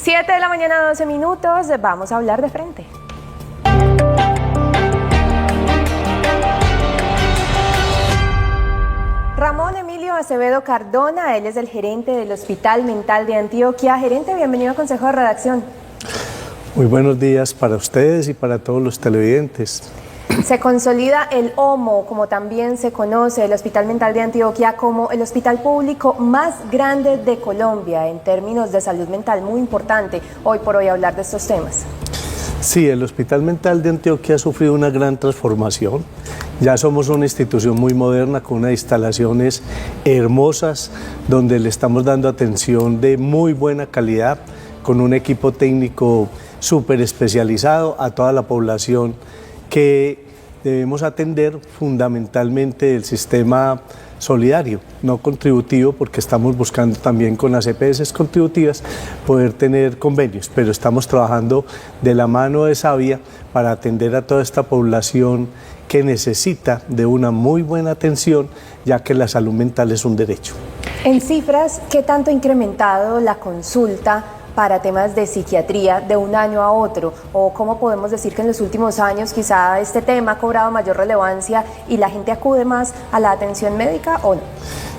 7 de la mañana, 12 minutos, vamos a hablar de frente. Ramón Emilio Acevedo Cardona, él es el gerente del Hospital Mental de Antioquia. Gerente, bienvenido a Consejo de Redacción. Muy buenos días para ustedes y para todos los televidentes. Se consolida el HOMO, como también se conoce, el Hospital Mental de Antioquia, como el hospital público más grande de Colombia en términos de salud mental, muy importante hoy por hoy hablar de estos temas. Sí, el Hospital Mental de Antioquia ha sufrido una gran transformación. Ya somos una institución muy moderna con unas instalaciones hermosas donde le estamos dando atención de muy buena calidad, con un equipo técnico súper especializado a toda la población que debemos atender, fundamentalmente el sistema solidario, no contributivo, porque estamos buscando también con las EPS contributivas poder tener convenios, pero estamos trabajando de la mano de Sabia para atender a toda esta población que necesita de una muy buena atención, ya que la salud mental es un derecho. En cifras, ¿qué tanto ha incrementado la consulta para temas de psiquiatría de un año a otro? ¿O cómo podemos decir que en los últimos años quizá este tema ha cobrado mayor relevancia y la gente acude más a la atención médica o no?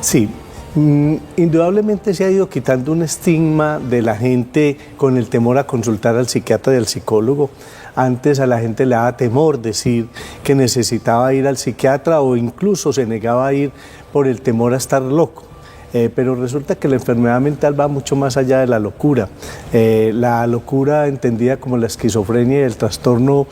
Sí, indudablemente se ha ido quitando un estigma de la gente con el temor a consultar al psiquiatra y al psicólogo. Antes a la gente le daba temor decir que necesitaba ir al psiquiatra o incluso se negaba a ir por el temor a estar loco. Pero resulta que la enfermedad mental va mucho más allá de la locura. La locura entendida como la esquizofrenia y el trastorno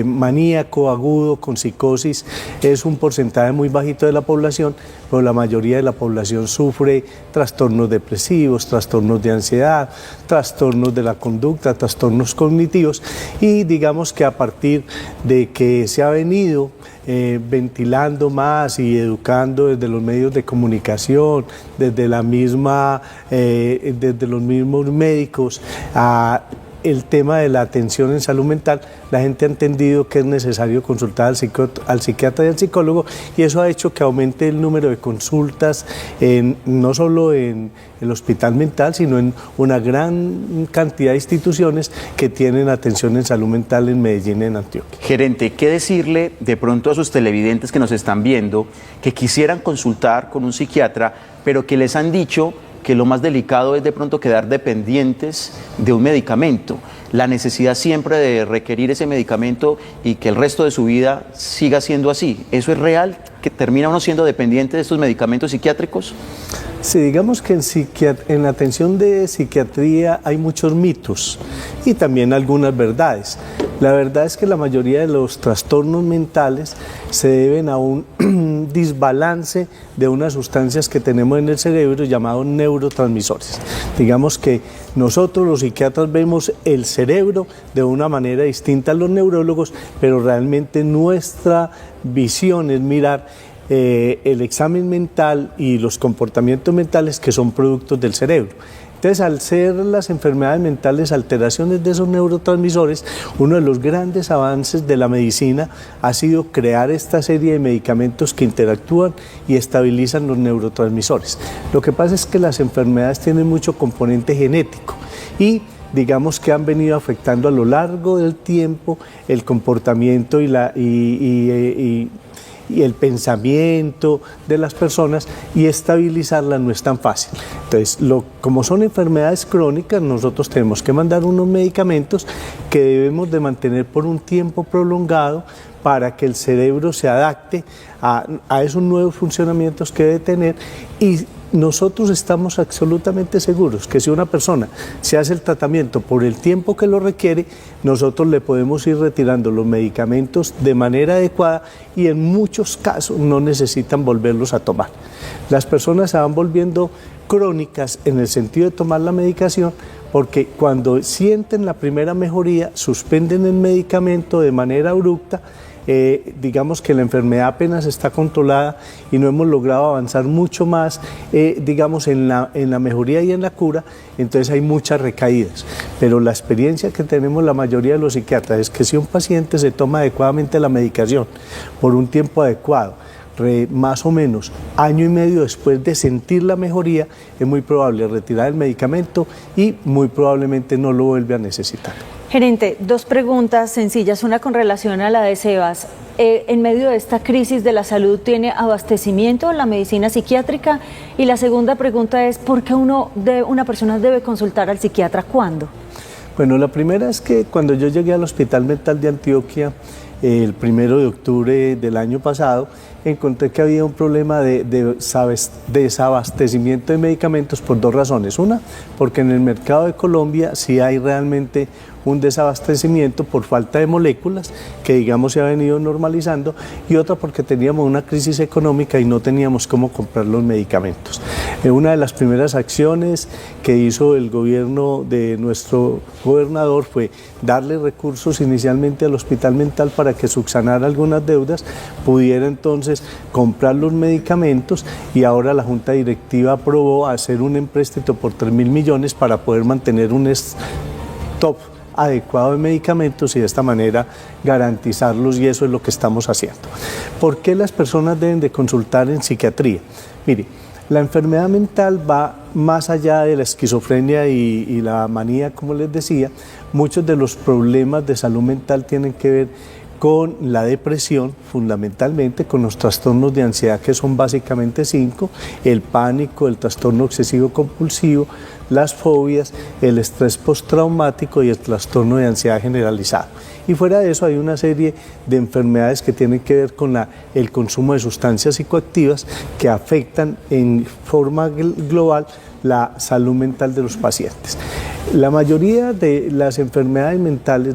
maníaco agudo con psicosis es un porcentaje muy bajito de la población, pero la mayoría de la población sufre trastornos depresivos, trastornos de ansiedad, trastornos de la conducta, trastornos cognitivos, y digamos que a partir de que se ha venido ventilando más y educando desde los medios de comunicación, desde los mismos médicos, el tema de la atención en salud mental, la gente ha entendido que es necesario consultar al psiquiatra y al psicólogo, y eso ha hecho que aumente el número de consultas no solo en el hospital mental, sino en una gran cantidad de instituciones que tienen atención en salud mental en Medellín, en Antioquia. Gerente, ¿qué decirle de pronto a sus televidentes que nos están viendo, que quisieran consultar con un psiquiatra, pero que les han dicho que lo más delicado es de pronto quedar dependientes de un medicamento, la necesidad siempre de requerir ese medicamento y que el resto de su vida siga siendo así? ¿Eso es real? ¿Que termina uno siendo dependiente de estos medicamentos psiquiátricos? Sí, digamos que en la atención de psiquiatría hay muchos mitos y también algunas verdades. La verdad es que la mayoría de los trastornos mentales se deben a un desbalance de unas sustancias que tenemos en el cerebro llamados neurotransmisores. Digamos que nosotros los psiquiatras vemos el cerebro de una manera distinta a los neurólogos, pero realmente nuestra visión es mirar el examen mental y los comportamientos mentales que son productos del cerebro. Entonces, al ser las enfermedades mentales alteraciones de esos neurotransmisores, uno de los grandes avances de la medicina ha sido crear esta serie de medicamentos que interactúan y estabilizan los neurotransmisores. Lo que pasa es que las enfermedades tienen mucho componente genético y digamos que han venido afectando a lo largo del tiempo el comportamiento y el pensamiento de las personas, y estabilizarlas no es tan fácil. Entonces, como son enfermedades crónicas, nosotros tenemos que mandar unos medicamentos que debemos de mantener por un tiempo prolongado para que el cerebro se adapte a esos nuevos funcionamientos que debe tener, y nosotros estamos absolutamente seguros que si una persona se hace el tratamiento por el tiempo que lo requiere, nosotros le podemos ir retirando los medicamentos de manera adecuada y en muchos casos no necesitan volverlos a tomar. Las personas se van volviendo crónicas en el sentido de tomar la medicación porque cuando sienten la primera mejoría suspenden el medicamento de manera abrupta. Digamos que la enfermedad apenas está controlada y no hemos logrado avanzar mucho más, digamos, en la mejoría y en la cura, entonces hay muchas recaídas. Pero la experiencia que tenemos la mayoría de los psiquiatras es que si un paciente se toma adecuadamente la medicación por un tiempo adecuado, más o menos año y medio después de sentir la mejoría, es muy probable retirar el medicamento y muy probablemente no lo vuelve a necesitar. Gerente, dos preguntas sencillas, una con relación a la de Sebas. En medio de esta crisis de la salud, ¿tiene abastecimiento la medicina psiquiátrica? Y la segunda pregunta es, ¿por qué una persona debe consultar al psiquiatra? ¿Cuándo? Bueno, la primera es que cuando yo llegué al Hospital Mental de Antioquia, el 1 de octubre del año pasado, encontré que había un problema de desabastecimiento de medicamentos por dos razones. Una, porque en el mercado de Colombia sí hay realmente un desabastecimiento por falta de moléculas, que digamos se ha venido normalizando, y otra porque teníamos una crisis económica y no teníamos cómo comprar los medicamentos. Una de las primeras acciones que hizo el gobierno de nuestro gobernador fue darle recursos inicialmente al Hospital Mental para que subsanara algunas deudas, pudiera entonces comprar los medicamentos, y ahora la Junta Directiva aprobó hacer un empréstito por 3.000 millones para poder mantener un stock adecuado de medicamentos y de esta manera garantizarlos, y eso es lo que estamos haciendo. ¿Por qué las personas deben de consultar en psiquiatría? Mire, la enfermedad mental va más allá de la esquizofrenia y la manía, como les decía. Muchos de los problemas de salud mental tienen que ver con la depresión, fundamentalmente, con los trastornos de ansiedad, que son básicamente 5, el pánico, el trastorno obsesivo compulsivo, las fobias, el estrés postraumático y el trastorno de ansiedad generalizado. Y fuera de eso hay una serie de enfermedades que tienen que ver con el consumo de sustancias psicoactivas que afectan en forma global la salud mental de los pacientes. La mayoría de las enfermedades mentales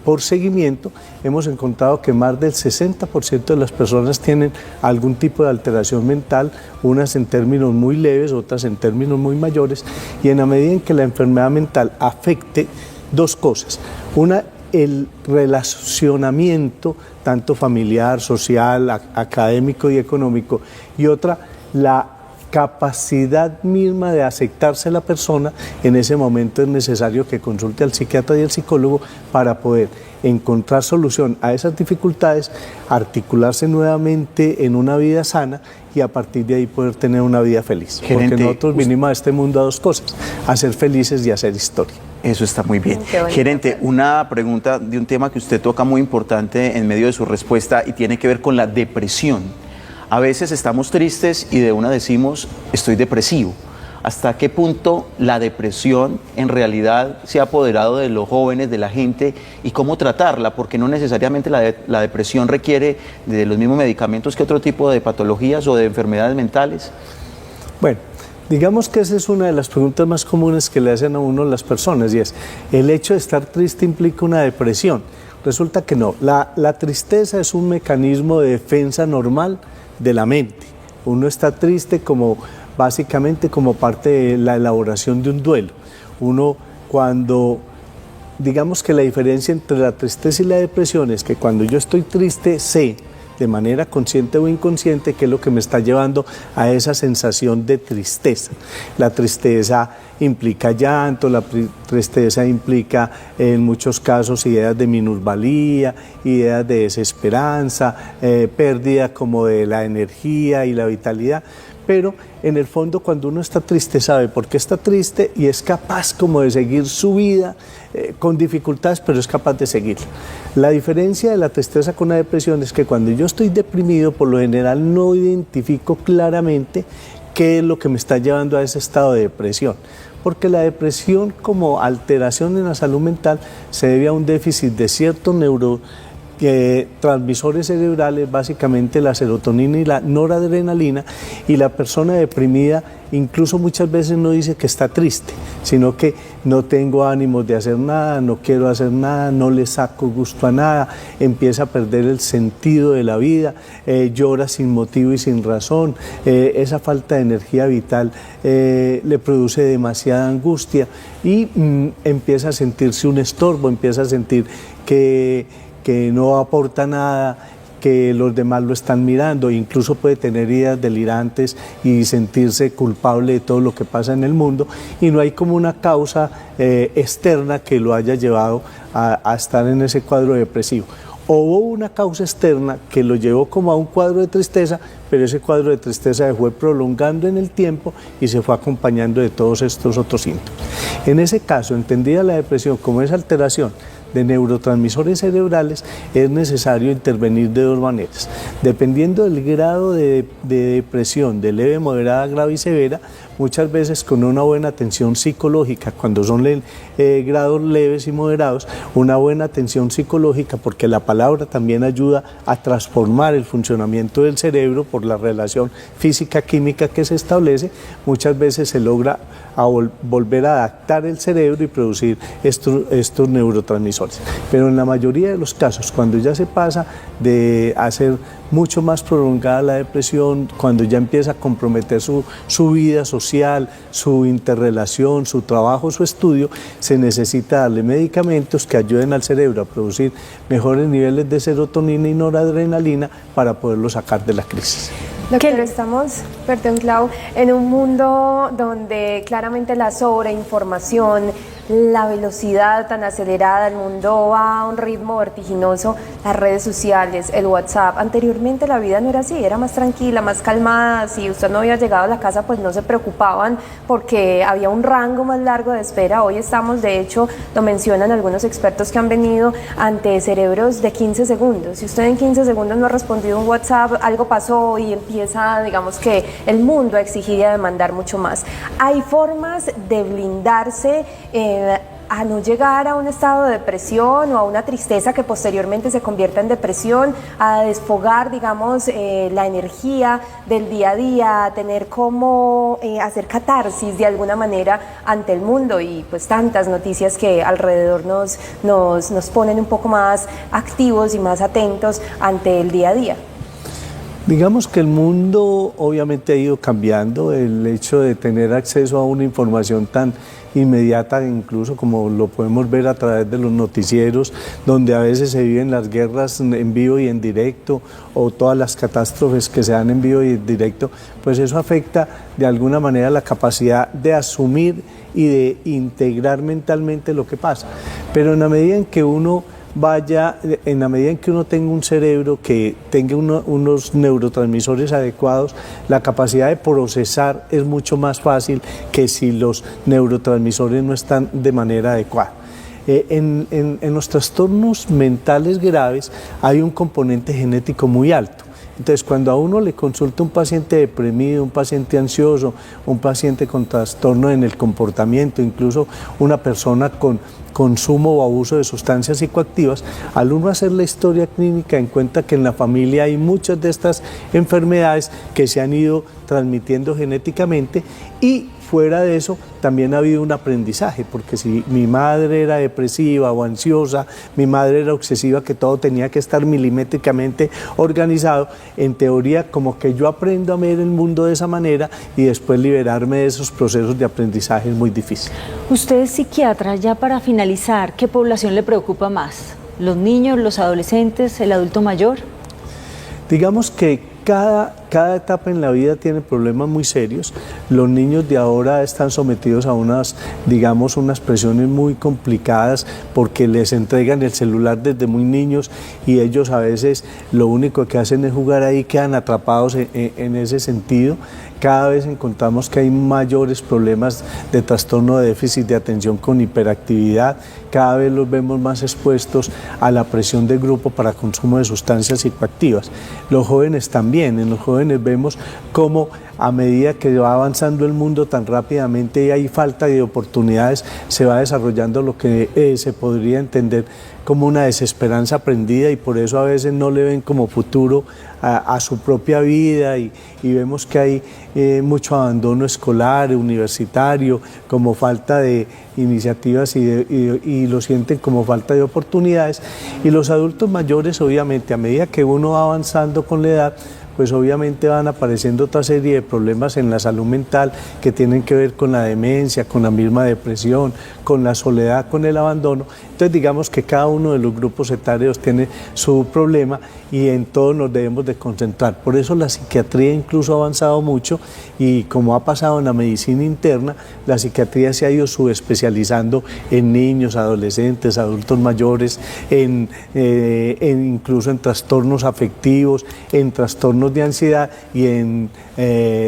por seguimiento hemos encontrado que más del 60% de las personas tienen algún tipo de alteración mental, unas en términos muy leves, otras en términos muy mayores, y en la medida en que la enfermedad mental afecte dos cosas: una, el relacionamiento tanto familiar, social, académico y económico, y otra, la capacidad misma de aceptarse la persona. En ese momento es necesario que consulte al psiquiatra y al psicólogo para poder encontrar solución a esas dificultades, articularse nuevamente en una vida sana y a partir de ahí poder tener una vida feliz. Gerente, porque nosotros vinimos a este mundo a dos cosas: a ser felices y a hacer historia. Eso está muy bien. Gerente, una pregunta de un tema que usted toca muy importante en medio de su respuesta y tiene que ver con la depresión. A veces estamos tristes y de una decimos, estoy depresivo. ¿Hasta qué punto la depresión en realidad se ha apoderado de los jóvenes, de la gente, y cómo tratarla? Porque no necesariamente la depresión requiere de los mismos medicamentos que otro tipo de patologías o de enfermedades mentales. Bueno, digamos que esa es una de las preguntas más comunes que le hacen a uno las personas, y es, ¿el hecho de estar triste implica una depresión? Resulta que no. La tristeza es un mecanismo de defensa normal de la mente. Uno está triste básicamente como parte de la elaboración de un duelo. Uno, cuando, digamos que la diferencia entre la tristeza y la depresión es que cuando yo estoy triste sé, de manera consciente o inconsciente, qué es lo que me está llevando a esa sensación de tristeza. La tristeza implica llanto, la tristeza implica en muchos casos ideas de minusvalía, ideas de desesperanza, pérdida como de la energía y la vitalidad. Pero en el fondo, cuando uno está triste, sabe por qué está triste y es capaz como de seguir su vida con dificultades, pero es capaz de seguirla. La diferencia de la tristeza con la depresión es que cuando yo estoy deprimido, por lo general no identifico claramente qué es lo que me está llevando a ese estado de depresión. Porque la depresión como alteración en la salud mental se debe a un déficit de ciertos transmisores cerebrales, básicamente la serotonina y la noradrenalina, y la persona deprimida incluso muchas veces no dice que está triste, sino que no tengo ánimos de hacer nada, no quiero hacer nada, no le saco gusto a nada, empieza a perder el sentido de la vida, llora sin motivo y sin razón, esa falta de energía vital le produce demasiada angustia y empieza a sentirse un estorbo, empieza a sentir que no aporta nada, que los demás lo están mirando, incluso puede tener ideas delirantes y sentirse culpable de todo lo que pasa en el mundo, y no hay como una causa externa que lo haya llevado a estar en ese cuadro depresivo. o hubo una causa externa que lo llevó como a un cuadro de tristeza, pero ese cuadro de tristeza se fue prolongando en el tiempo y se fue acompañando de todos estos otros síntomas. En ese caso, entendida la depresión como esa alteración de neurotransmisores cerebrales, es necesario intervenir de dos maneras. Dependiendo del grado de depresión, de leve, moderada, grave y severa, muchas veces con una buena atención psicológica, cuando son grados leves y moderados, una buena atención psicológica, porque la palabra también ayuda a transformar el funcionamiento del cerebro por la relación física-química que se establece, muchas veces se logra volver a adaptar el cerebro y producir estos neurotransmisores. Pero en la mayoría de los casos, cuando ya se pasa de hacer mucho más prolongada la depresión, cuando ya empieza a comprometer su vida social, su interrelación, su trabajo, su estudio, se necesita darle medicamentos que ayuden al cerebro a producir mejores niveles de serotonina y noradrenalina para poderlo sacar de la crisis. Doctor, estamos, perdón Clau, en un mundo donde claramente la sobreinformación, la velocidad tan acelerada, el mundo va a un ritmo vertiginoso, las redes sociales, el WhatsApp. Anteriormente la vida no era así, era más tranquila, más calmada. Si usted no había llegado a la casa, pues no se preocupaban porque había un rango más largo de espera. Hoy estamos, de hecho, lo mencionan algunos expertos que han venido, ante cerebros de 15 segundos. Si usted en 15 segundos no ha respondido un WhatsApp, algo pasó y empieza, digamos que el mundo a exigir y a demandar mucho más. Hay formas de blindarse a no llegar a un estado de depresión o a una tristeza que posteriormente se convierta en depresión, a desfogar, digamos, la energía del día a día, a tener como hacer catarsis de alguna manera ante el mundo, y pues tantas noticias que alrededor nos ponen un poco más activos y más atentos ante el día a día. Digamos que el mundo obviamente ha ido cambiando. El hecho de tener acceso a una información tan inmediata, incluso como lo podemos ver a través de los noticieros, donde a veces se viven las guerras en vivo y en directo, o todas las catástrofes que se dan en vivo y en directo, pues eso afecta de alguna manera la capacidad de asumir y de integrar mentalmente lo que pasa. Pero en la medida en que uno tenga un cerebro que tenga unos neurotransmisores adecuados, la capacidad de procesar es mucho más fácil que si los neurotransmisores no están de manera adecuada. En los trastornos mentales graves hay un componente genético muy alto. Entonces, cuando a uno le consulta un paciente deprimido, un paciente ansioso, un paciente con trastorno en el comportamiento, incluso una persona con consumo o abuso de sustancias psicoactivas, al uno hacer la historia clínica encuentra que en la familia hay muchas de estas enfermedades que se han ido transmitiendo genéticamente, y fuera de eso también ha habido un aprendizaje, porque si mi madre era depresiva o ansiosa, mi madre era obsesiva, que todo tenía que estar milimétricamente organizado, en teoría como que yo aprendo a ver el mundo de esa manera y después liberarme de esos procesos de aprendizaje es muy difícil. Usted es psiquiatra, ya para finalizar, ¿qué población le preocupa más? ¿Los niños, los adolescentes, el adulto mayor? Digamos que cada etapa en la vida tiene problemas muy serios. Los niños de ahora están sometidos a unas presiones muy complicadas porque les entregan el celular desde muy niños y ellos a veces lo único que hacen es jugar ahí, quedan atrapados en ese sentido. Cada vez encontramos que hay mayores problemas de trastorno de déficit de atención con hiperactividad, cada vez los vemos más expuestos a la presión de grupo para consumo de sustancias psicoactivas. Los jóvenes también, en los jóvenes vemos cómo a medida que va avanzando el mundo tan rápidamente y hay falta de oportunidades, se va desarrollando lo que se podría entender como una desesperanza aprendida, y por eso a veces no le ven como futuro a su propia vida, y vemos que hay mucho abandono escolar, universitario, como falta de iniciativas y lo sienten como falta de oportunidades. Y los adultos mayores, obviamente, a medida que uno va avanzando con la edad, pues obviamente van apareciendo otra serie de problemas en la salud mental que tienen que ver con la demencia, con la misma depresión, con la soledad, con el abandono. Entonces digamos que cada uno de los grupos etarios tiene su problema y en todos nos debemos de concentrar. Por eso la psiquiatría incluso ha avanzado mucho y como ha pasado en la medicina interna, la psiquiatría se ha ido subespecializando en niños, adolescentes, adultos mayores, incluso en trastornos afectivos, en trastornos de ansiedad y en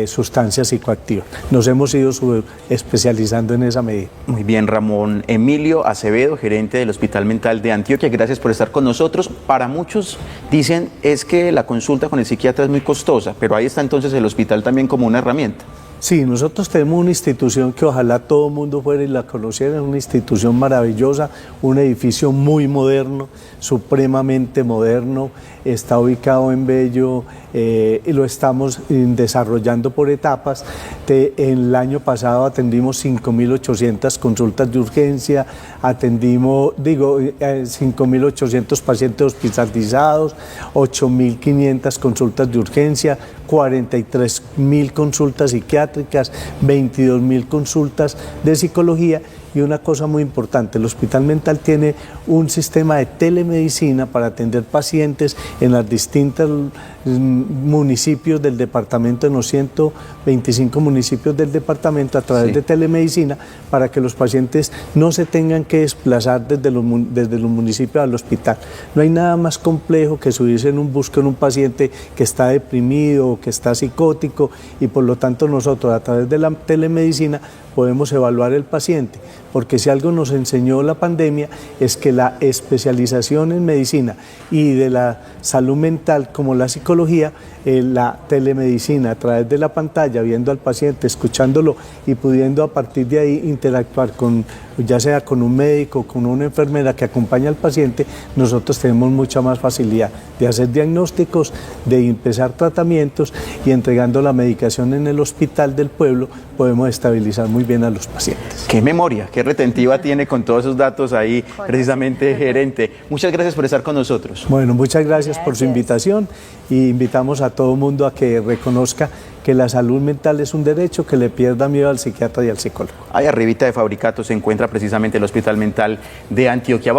sustancias psicoactivas. Nos hemos ido subespecializando en esa medida. Muy bien, Ramón Emilio Acevedo, gerente del Hospital Mental de Antioquia, gracias por estar con nosotros. Para muchos dicen es que la consulta con el psiquiatra es muy costosa, pero ahí está entonces el hospital también como una herramienta. Sí, nosotros tenemos una institución que ojalá todo el mundo fuera y la conociera, una institución maravillosa, un edificio muy moderno, supremamente moderno, está ubicado en Bello y lo estamos desarrollando por etapas. El año pasado atendimos 5.800 consultas de urgencia, 5.800 pacientes hospitalizados, 8.500 consultas de urgencia, 43.000 consultas psiquiátricas, 22.000 consultas de psicología. Y una cosa muy importante, el Hospital Mental tiene un sistema de telemedicina para atender pacientes en los distintos municipios del departamento, en los 125 municipios del departamento, a través de telemedicina, para que los pacientes no se tengan que desplazar desde los municipios al hospital. No hay nada más complejo que subirse en un bus con un paciente que está deprimido o que está psicótico, y por lo tanto nosotros a través de la telemedicina podemos evaluar el paciente, porque si algo nos enseñó la pandemia es que la especialización en medicina y de la salud mental como la psicología, la telemedicina a través de la pantalla, viendo al paciente, escuchándolo y pudiendo a partir de ahí interactuar con, ya sea con un médico, con una enfermera que acompaña al paciente, nosotros tenemos mucha más facilidad de hacer diagnósticos, de empezar tratamientos, y entregando la medicación en el hospital del pueblo podemos estabilizar muy bien a los pacientes. Qué memoria, qué retentiva tiene con todos esos datos ahí, precisamente, gerente. Muchas gracias por estar con nosotros. Bueno, muchas gracias por su invitación, y invitamos a todo el mundo a que reconozca que la salud mental es un derecho, que le pierda miedo al psiquiatra y al psicólogo. Ahí arribita de Fabricato se encuentra precisamente el Hospital Mental de Antioquia.